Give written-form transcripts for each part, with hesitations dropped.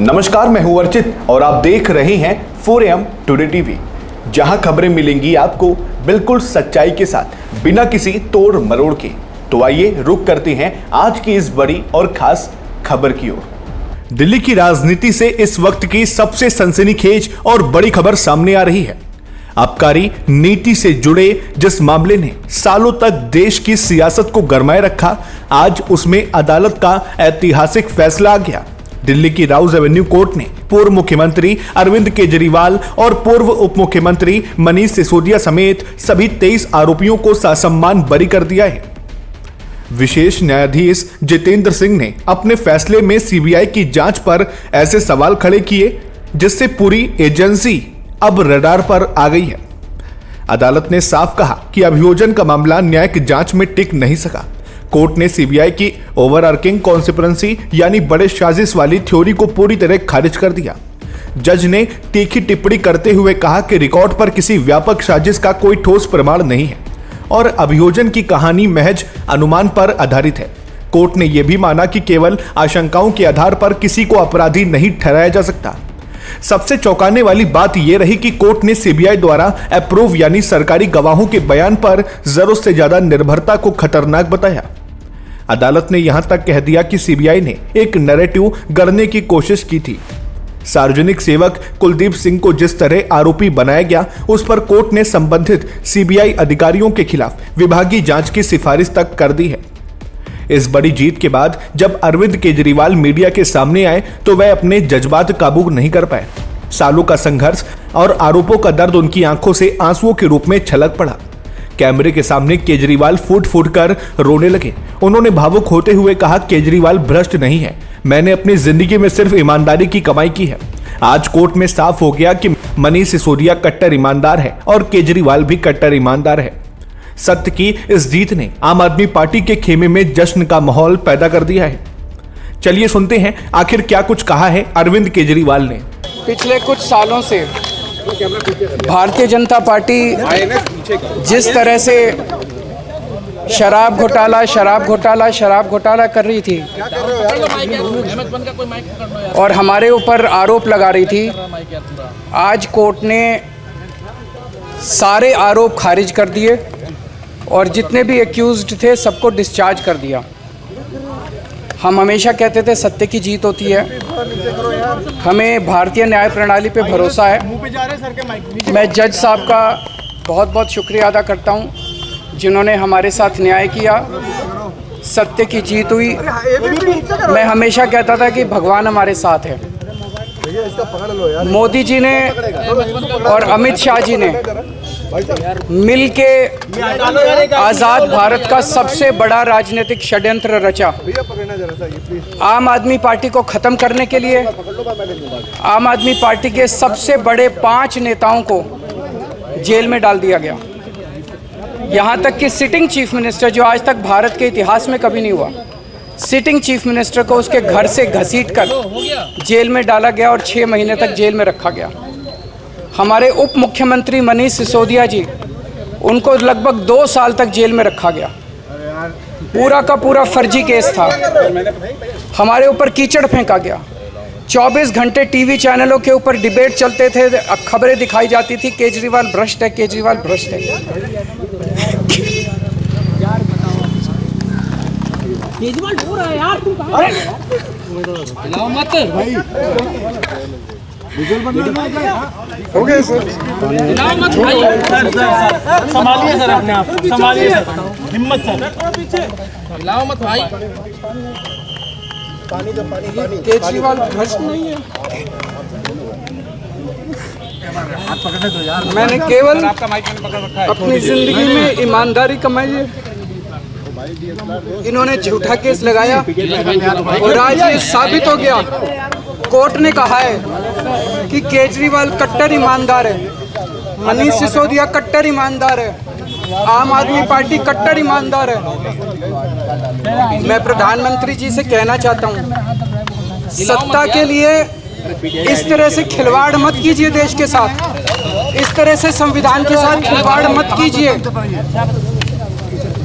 नमस्कार, मैं हूं अर्चित और आप देख रहे हैं 4AM टुडे टीवी, जहां खबरें मिलेंगी आपको बिल्कुल सच्चाई के साथ, बिना किसी तोड़ मरोड़ के। तो आइए रुक करते हैं आज की इस बड़ी और खास खबर की ओर। दिल्ली की राजनीति से इस वक्त की सबसे सनसनीखेज और बड़ी खबर सामने आ रही है। आबकारी नीति से जुड़े जिस मामले ने सालों तक देश की सियासत को गरमाए रखा, आज उसमें अदालत का ऐतिहासिक फैसला आ गया। दिल्ली की राउज एवेन्यू कोर्ट ने पूर्व मुख्यमंत्री अरविंद केजरीवाल और पूर्व उप मुख्यमंत्री मनीष सिसोदिया समेत सभी 23 आरोपियों को ससम्मान बरी कर दिया है। विशेष न्यायाधीश जितेंद्र सिंह ने अपने फैसले में सीबीआई की जांच पर ऐसे सवाल खड़े किए जिससे पूरी एजेंसी अब रडार पर आ गई है। अदालत ने साफ कहा कि अभियोजन का मामला न्यायिक जांच में टिक नहीं सका। कोर्ट ने सीबीआई की ओवरआर्चिंग कॉन्स्पिरेसी यानी बड़े साजिश वाली थ्योरी को पूरी तरह खारिज कर दिया। जज ने तीखी टिप्पणी करते हुए कहा कि रिकॉर्ड पर किसी व्यापक साजिश का कोई ठोस प्रमाण नहीं है और अभियोजन की कहानी महज अनुमान पर आधारित है। कोर्ट ने यह भी माना कि केवल आशंकाओं के आधार पर किसी को अपराधी नहीं ठहराया जा सकता। सबसे चौंकाने वाली बात यह रही कि कोर्ट ने सीबीआई द्वारा अप्रूव यानी सरकारी गवाहों के बयान पर जरूरत से ज्यादा निर्भरता को खतरनाक बताया। अदालत ने यहां तक कह दिया कि सीबीआई ने एक नैरेटिव गढ़ने की कोशिश की थी। सार्वजनिक सेवक कुलदीप सिंह को जिस तरह आरोपी बनाया गया, उस पर कोर्ट ने संबंधित सीबीआई अधिकारियों के खिलाफ विभागीय जांच की सिफारिश तक कर दी है। इस बड़ी जीत के बाद जब अरविंद केजरीवाल मीडिया के सामने आए तो वह अपने जज्बात काबू नहीं कर पाए। सालों का संघर्ष और आरोपों का दर्द उनकी आंखों से आंसुओं के रूप में छलक पड़ा। कैमरे के सामने केजरीवाल फूट फूट कर रोने लगे। उन्होंने भावुक होते हुए कहा, केजरीवाल भ्रष्ट नहीं है, मैंने अपनी जिंदगी में सिर्फ ईमानदारी की कमाई की है। आज कोर्ट में साफ हो गया कि मनीष सिसोदिया कट्टर ईमानदार है और केजरीवाल भी कट्टर ईमानदार है। सत्य की इस जीत ने आम आदमी पार्टी के खेमे में जश्न का माहौल पैदा कर दिया है। चलिए सुनते हैं आखिर क्या कुछ कहा है अरविंद केजरीवाल ने। पिछले कुछ सालों से भारतीय जनता पार्टी जिस तरह से शराब घोटाला कर रही थी और हमारे ऊपर आरोप लगा रही थी, आज कोर्ट ने सारे आरोप खारिज कर दिए और जितने भी एक्यूज्ड थे सबको डिस्चार्ज कर दिया। हम हमेशा कहते थे सत्य की जीत होती है, हमें भारतीय न्याय प्रणाली पे भरोसा है। मैं जज साहब का बहुत बहुत शुक्रिया अदा करता हूं जिन्होंने हमारे साथ न्याय किया, सत्य की जीत हुई। मैं हमेशा कहता था कि भगवान हमारे साथ है। मोदी जी ने और अमित शाह जी ने मिल के आज़ाद भारत का सबसे बड़ा राजनीतिक षड्यंत्र रचा। आम आदमी पार्टी को ख़त्म करने के लिए आम आदमी पार्टी के सबसे बड़े 5 नेताओं को जेल में डाल दिया गया। यहाँ तक कि सिटिंग चीफ मिनिस्टर, जो आज तक भारत के इतिहास में कभी नहीं हुआ, सिटिंग चीफ मिनिस्टर को उसके घर से घसीटकर जेल में डाला गया और 6 महीने तक जेल में रखा गया। हमारे उप मुख्यमंत्री मनीष सिसोदिया जी, उनको लगभग 2 साल तक जेल में रखा गया। पूरा का पूरा फर्जी केस था। हमारे ऊपर कीचड़ फेंका गया। 24 घंटे टीवी चैनलों के ऊपर डिबेट चलते थे, खबरें दिखाई जाती थी, केजरीवाल भ्रष्ट है, केजरीवाल भ्रष्ट है। केजरीवाल हो रहा है यार, तुम कहां मत भाई। हो गया सर, मत भाई, संभालिए सर, अपने आप संभालिए सर, हिम्मत सर, हिलाओ मत भाई। केजरीवाल भ्रष्ट नहीं है। मैंने केवल अपनी जिंदगी में ईमानदारी कमाई है। इन्होंने झूठा केस लगाया और आज ये साबित हो गया। कोर्ट ने कहा है कि केजरीवाल कट्टर ईमानदार है, मनीष सिसोदिया कट्टर ईमानदार है, आम आदमी पार्टी कट्टर ईमानदार है। मैं प्रधानमंत्री जी से कहना चाहता हूं, सत्ता के लिए इस तरह से खिलवाड़ मत कीजिए देश के साथ, इस तरह से संविधान के साथ खिलवाड़ मत कीजिए।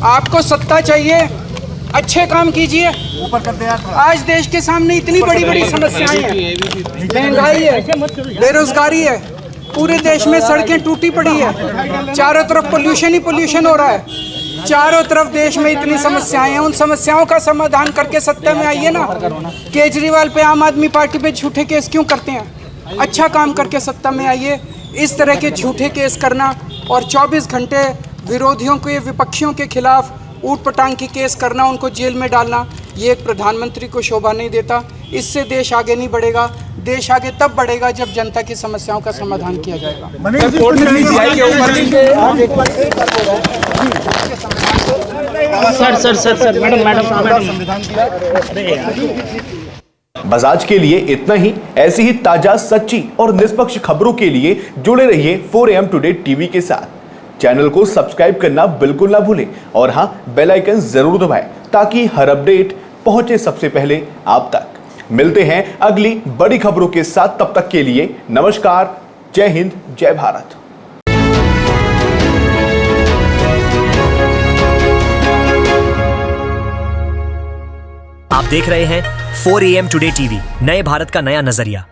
आपको सत्ता चाहिए, अच्छे काम कीजिए, आज देश के सामने इतनी बड़ी बड़ी समस्याएं हैं, महंगाई है, बेरोजगारी है, पूरे देश में सड़कें टूटी पड़ी है, चारों तरफ पोल्यूशन ही पोल्यूशन हो रहा है, चारों तरफ देश में इतनी समस्याएं हैं। उन समस्याओं का समाधान करके सत्ता में आइए ना। केजरीवाल पे, आम आदमी पार्टी पे झूठे केस क्यों करते हैं? अच्छा काम करके सत्ता में आइए। इस तरह के झूठे केस करना और 24 घंटे विरोधियों के, विपक्षियों के खिलाफ ऊट पटांग की केस करना, उनको जेल में डालना, ये एक प्रधानमंत्री को शोभा नहीं देता। इससे देश आगे नहीं बढ़ेगा। देश आगे तब बढ़ेगा जब जनता की समस्याओं का समाधान किया जाएगा। सर मैडम बस आज के लिए इतना ही। ऐसी ही ताजा, सच्ची और निष्पक्ष खबरों के लिए जुड़े रहिए 4AM टुडे टीवी के साथ। चैनल को सब्सक्राइब करना बिल्कुल ना भूलें और हाँ, बेल आइकन जरूर दबाएं ताकि हर अपडेट पहुंचे सबसे पहले आप तक। मिलते हैं अगली बड़ी खबरों के साथ, तब तक के लिए नमस्कार, जय हिंद, जय भारत। आप देख रहे हैं 4AM टुडे टीवी, नए भारत का नया नजरिया।